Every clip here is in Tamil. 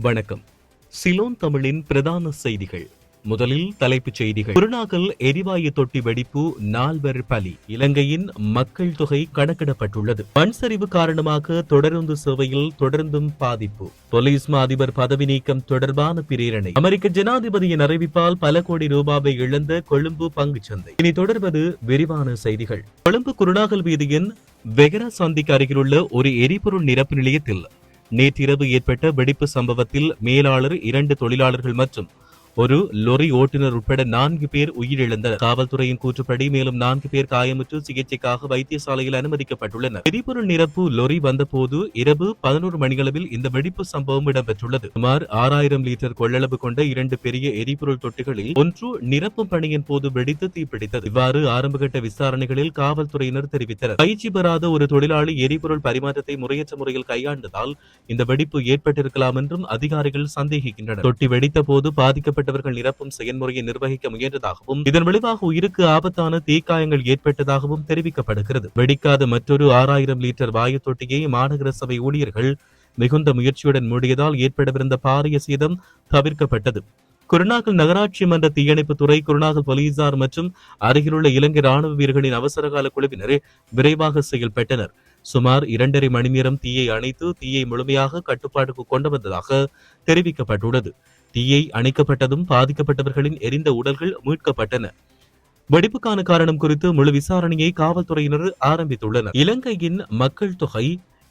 வணக்கம். சிலோன் தமிழின் பிரதான செய்திகள். முதலில் தலைப்புச் செய்திகள். குருநாகல் எரிவாயு தொட்டி வெடிப்பு, 4 பலி. இலங்கையின் மக்கள் தொகை கணக்கிடப்பட்டுள்ளது. மண் சரிவு காரணமாக தொடருந்து சேவையில் தொடர்ந்தும் பாதிப்பு. போலீஸ் மா அதிபர் பதவி நீக்கம் தொடர்பான பிரேரணை. அமெரிக்க ஜனாதிபதியின் அறிவிப்பால் பல கோடி ரூபாவை இழந்த கொழும்பு பங்குச்சந்தை. இனி தொடர்வது விரிவான செய்திகள். கொழும்பு குருநாகல் வீதியின் வெகரா சந்திக்கு அருகிலுள்ள ஒரு எரிபொருள் நிரப்பு நிலையத்தில் நேற்றிரவு ஏற்பட்ட வெடிப்பு சம்பவத்தில் மேலாளர், 2 தொழிலாளர்கள் மற்றும் ஒரு லொரி ஓட்டுநர் உட்பட 4 பேர் உயிரிழந்தனர். காவல்துறையின் கூற்றுப்படி மேலும் 4 பேர் காயமுற்று சிகிச்சைக்காக வைத்தியசாலையில் அனுமதிக்கப்பட்டுள்ளனர். எரிபொருள் நிரப்பு லொரி வந்தபோது இரவு 11 மணியளவில் இந்த வெடிப்பு சம்பவம் இடம்பெற்றுள்ளது. சுமார் 6000 லிட்டர் கொள்ளளவு கொண்ட 2 பெரிய எரிபொருள் தொட்டிகளில் ஒன்று நிரப்பும் பணியின் போது வெடித்து தீப்பிடித்தது. இவ்வாறு ஆரம்பகட்ட விசாரணைகளில் காவல்துறையினர் தெரிவித்தனர். பயிற்சி பெறாத ஒரு தொழிலாளி எரிபொருள் பரிமாற்றத்தை முறையற்ற முறையில் கையாண்டதால் இந்த வெடிப்பு ஏற்பட்டிருக்கலாம் என்றும் அதிகாரிகள் சந்தேகிக்கின்றனர். தொட்டி வெடித்த போது பாதிக்கப்பட்ட நிரப்பும் செயல்முறையை நிர்வகிக்க முயன்றதாகவும் இதன் விளைவாக உயிருக்கு ஆபத்தான தீக்காயங்கள் ஏற்பட்டதாகவும் தெரிவிக்கப்படுகிறது. வெடிக்காத மற்றொரு 6000 லிட்டர் வாயு தொட்டியை மாநகர சபை ஊழியர்கள் மிகுந்த முயற்சியுடன் மூடியதால் ஏற்படவிருந்த பாரிய சேதம் தவிர்க்கப்பட்டது. குருநாகல் நகராட்சி மன்ற தீயணைப்புத்துறை, குருநாகல் போலீசார் மற்றும் அருகிலுள்ள இலங்கை ராணுவ வீரர்களின் அவசரகால குழுவினர் விரைவாக செயல்பட்டனர். சுமார் 2.5 மணி நேரம் தீயை அணைத்து தீயை முழுமையாக கட்டுப்பாட்டுக்கு கொண்டு வந்ததாக தெரிவிக்கப்பட்டுள்ளது. தீயை அணைக்கப்பட்டதும் பாதிக்கப்பட்டவர்களின் எரிந்த உடல்கள் மீட்கப்பட்டன. வெடிப்புக்கான காரணம் குறித்து முழு விசாரணையை காவல்துறையினர் ஆரம்பித்துள்ளனர். இலங்கையின் மக்கள் தொகை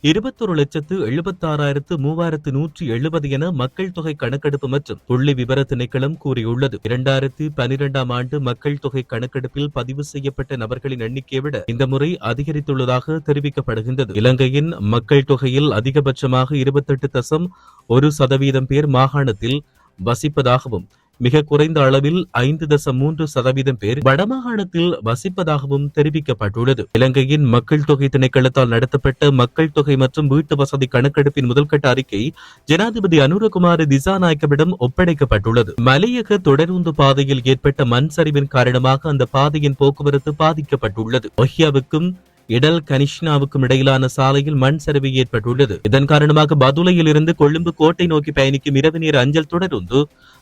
21,76,3170 என மக்கள் தொகை கணக்கெடுப்பு மற்றும் புள்ளி விவர திணைக்களம் கூறியுள்ளது. 2012ஆம் ஆண்டு மக்கள் தொகை கணக்கெடுப்பில் பதிவு செய்யப்பட்ட நபர்களின் எண்ணிக்கையை விட இந்த முறை அதிகரித்துள்ளதாக தெரிவிக்கப்படுகின்றது. இலங்கையின் மக்கள் தொகையில் அதிகபட்சமாக 28.1% பேர் மாகாணத்தில் வசிப்பதாகவும் மிக குறைந்த அளவில் 5.3% பேர் வடமாகாணத்தில் வசிப்பதாகவும் தெரிவிக்கப்பட்டுள்ளது. இலங்கையின் மக்கள் தொகை திணைக்களத்தால் நடத்தப்பட்ட மக்கள் தொகை மற்றும் வீட்டு வசதி கணக்கெடுப்பின் முதல்கட்ட அறிக்கை ஜனாதிபதி அனுரகுமார திசாநாயக்கவிடம் ஒப்படைக்கப்பட்டுள்ளது. மலையக தொடருந்து பாதையில் ஏற்பட்ட மண் சரிவின் காரணமாக அந்த பாதையின் போக்குவரத்து பாதிக்கப்பட்டுள்ளது. ஒஹியாவுக்கும் இடல் கனிஷ்னாவுக்கும் இடையிலான சாலையில் மண் சரிவு ஏற்பட்டுள்ளது. இதன் காரணமாக பதுளையில் இருந்து கொழும்பு கோட்டை நோக்கி பயணிக்கும் இரவு நேர அஞ்சல் தொடருந்து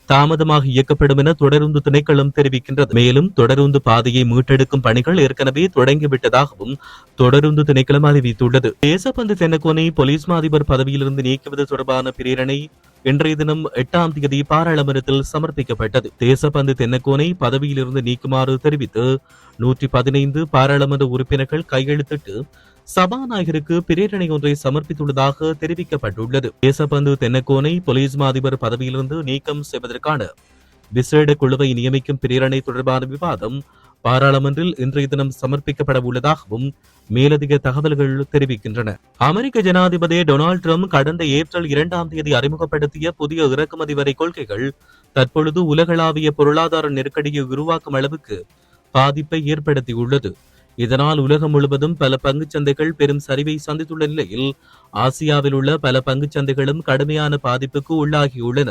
தாமதமாக இயக்கப்படும் என தொடருந்து திணைக்களம் தெரிவிக்கின்றது. மேலும் தொடருந்து பாதையை மீட்டெடுக்கும் பணிகள் ஏற்கனவே தொடங்கிவிட்டதாகவும் தொடருந்து திணைக்களம் அறிவித்துள்ளது. தேசபந்து தென்னகோனை போலீஸ் மா அதிபர் பதவியிலிருந்து நீக்குவது தொடர்பான பிரேரணை இன்றைய தினம் 8ஆம் தேதி பாராளுமன்றத்தில் சமர்ப்பிக்கப்பட்டது. தேசபந்து தென்னகோனை பதவியிலிருந்து நீக்குமாறு தெரிவித்து 115 பாராளுமன்ற உறுப்பினர்கள் கையெழுத்திட்டு சபாநாயகருக்கு பிரேரணை ஒன்றை சமர்ப்பித்துள்ளதாக தெரிவிக்கப்பட்டுள்ளது. தேசபந்து தென்னகோனை போலீஸ் மா அதிபர் பதவியிலிருந்து நீக்கம் செய்வதற்கான விசேட குழுவை நியமிக்கும் பிரேரணை தொடர்பான விவாதம் பாராளுமன்றில் இன்றைய தினம் சமர்ப்பிக்கப்பட உள்ளதாகவும் மேலதிக தகவல்கள் தெரிவிக்கின்றன. அமெரிக்க ஜனாதிபதி டொனால்டு டிரம்ப் கடந்த ஏப்ரல் 2ஆம் தேதி அறிமுகப்படுத்திய புதிய இறக்குமதி வரி கொள்கைகள் தற்பொழுது உலகளாவிய பொருளாதார நெருக்கடியை உருவாக்கும் அளவுக்கு பாதிப்பை ஏற்படுத்தியுள்ளது. இதனால் உலகம் முழுவதும் பல பங்குச்சந்தைகள் பெரும் சரிவை சந்தித்துள்ள நிலையில் ஆசியாவில் உள்ள பல பங்குச்சந்தைகளும் கடுமையான பாதிப்புக்கு உள்ளாகியுள்ளன.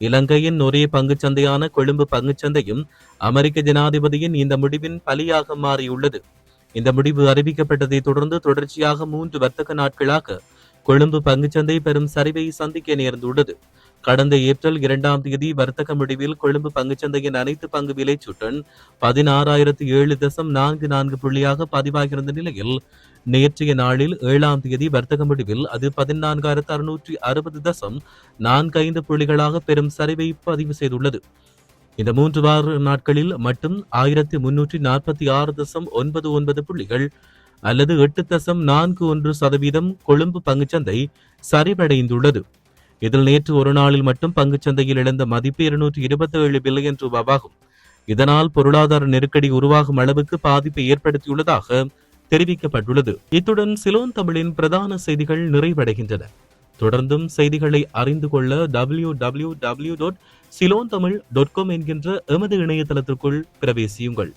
இலங்கையின் ஒரே பங்குச்சந்தையான கொழும்பு பங்குச்சந்தையும் அமெரிக்க ஜனாதிபதியின் இந்த முடிவின் பலியாக மாறியுள்ளது. இந்த முடிவு அறிவிக்கப்பட்டதை தொடர்ந்து தொடர்ச்சியாக 3 வர்த்தக நாட்களாக கொழும்பு பங்குச்சந்தை பெரும் சரிவை சந்திக்க நேர்ந்துள்ளது. கடந்த ஏப்ரல் 2ஆம் தேதி வர்த்தக முடிவில் கொழும்பு பங்குச்சந்தையின் அனைத்து பங்கு விலைச்சுட்டன் 16,007.44 புள்ளியாக பதிவாகியிருந்த நிலையில் நேற்றைய நாளில் 7ஆம் தேதி வர்த்தக முடிவில் அது 14,660.45 புள்ளிகளாக பெரும் சரிவை பதிவு செய்துள்ளது. இந்த 3 வார நாட்களில் மட்டும் 1346.99 புள்ளிகள் அல்லது 8.41% கொழும்பு பங்குச்சந்தை சரிவடைந்துள்ளது. இதில் நேற்று ஒரு நாளில் மட்டும் பங்குச்சந்தையில் இழந்த மதிப்பு 227 பில்லியன் ரூபாவாகும். இதனால் பொருளாதார நெருக்கடி உருவாகும் அளவுக்கு பாதிப்பை ஏற்படுத்தியுள்ளதாக தெரிவிக்கப்பட்டுள்ளது. இத்துடன் சிலோன் தமிழின் பிரதான செய்திகள் நிறைவடைகின்றன. தொடர்ந்தும் செய்திகளை அறிந்து கொள்ள www.ceylontamil.com என்கின்ற எமது இணையதளத்திற்குள் பிரவேசியுங்கள்.